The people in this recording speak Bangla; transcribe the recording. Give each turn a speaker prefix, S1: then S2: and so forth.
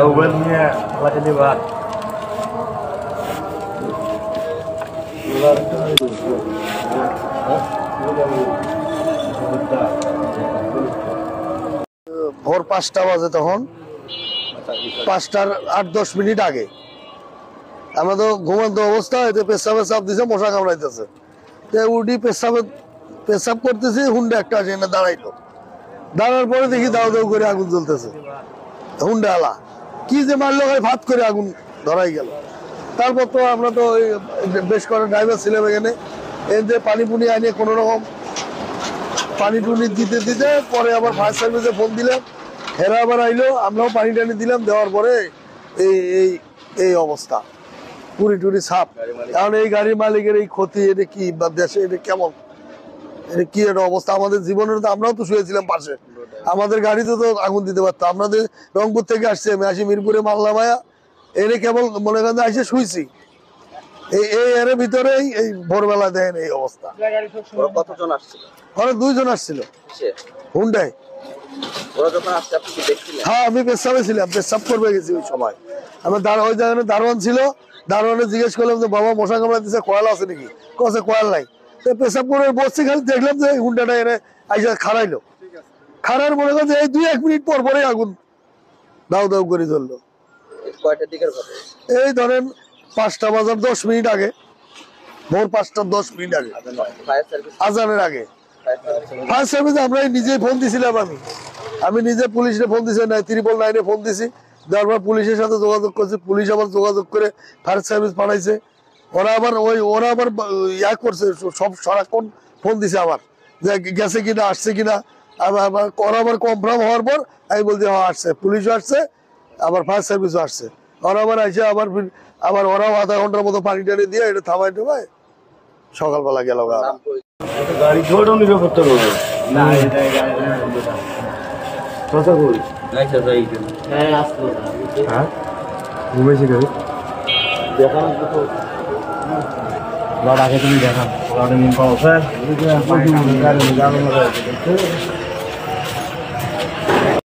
S1: Ovennya lagi di bawah.
S2: ভোর 5টা বাজে, তখন 5টার 8-10 মিনিট আগে আমরা তো ঘুমন্ত অবস্থা, এতে পেশাবে চাপ দিছে, মশা কামড়াইতেছে। উঠি পেশাব করতেছি, হুন্ডা একটা আসে না, দাঁড়াইলো। দাঁড়ার পরে দেখি দাও দাও করে আগুন জ্বলতেছে। হুন্ডা আলা কি যে মারলো, ভাত করে আগুন ধরাই গেল। তারপর তো আমরা তো বেশ করে ড্রাইভার ছিলাম এখানে, এতে পানি পুনি আনিয়ে কোনো রকম পানি টুনি দিতে দিতে পরে আবার ফায়ার সার্ভিসে ফোন দিলাম, হেরা আবার আইলো, আমরাও পানি টানি দিলাম। দেওয়ার পরে এই এই এই অবস্থা, পুরি টুরি সাপ। কারণ এই গাড়ির মালিকের এই ক্ষতি, এটা কি দেশে, এটা কেমন, এটা কি একটা অবস্থা। আমাদের জীবনের তো আমরাও তো শুয়েছিলাম পাশে, আমাদের গাড়িতে তো আগুন দিতে পারতো। আপনাদের রংপুর থেকে আসছে, আমি আসি মিরপুরে মাল্লা ভাইয়া, এনে কেবল মনে করেন আসে শুয়েছি, এর ভিতরেই এই ভোরবেলা দেখেন এই অবস্থা।
S3: কতজন আসছিল?
S2: ওরা 2 জন আসছিল হুন্ডায়। হ্যাঁ, আমি পেশাবে ছিলাম, পেশাব করবে গেছি ওই সময়। আমি ওই জায়গায় দারোয়ান ছিল, দারোয়ানে জিজ্ঞেস করলাম যে বাবা মশা কামড়া দিচ্ছে, কয়েল আছে নাকি? কছে কয়েল নাই। পেশাব করে বসছি, খালি দেখলাম যে হুন্ডাটা এনে আইসা খাড়াইলো। খাড়ার মনে করেন এই 2-1 মিনিট পর পরে আগুন দাউ দাউ করে ধরলো। এই ধরেন 5টা বাজার 10 মিনিট আগে, ভোর 5টা 10 মিনিট আগে, আজানের আগে। ফায়ার সার্ভিসে আমরা নিজেই ফোন দিছিলাম, আমি নিজে পুলিশে ফোন দিছি, 999 ফোন দিছি। দেওয়ার পর পুলিশের সাথে যোগাযোগ করছি, পুলিশ আবার যোগাযোগ করে ফায়ার সার্ভিস পাঠাইছে। ওরা আবার ইয়া করছে, সব সারাক্ষণ ফোন দিছে আবার, যে গেছে কিনা, আসছে কিনা। ওরা আবার কনফার্ম হওয়ার পর আমি বলছি হ্যাঁ আসছে, পুলিশও আসছে, আবার ফায়ার সার্ভিসও আসছে। ওরা আবার আসে, আবার ওরাও আধা ঘন্টার মতো পানি টানি দিয়ে এটা থামাই টামাই সকালবেলা গেল।
S1: গাড়ি ছোটো নিরাপত্তা করবে না, কথা বল। হ্যাঁ, ঘুমেছি গাড়ি দেখান, আগে তুমি দেখান।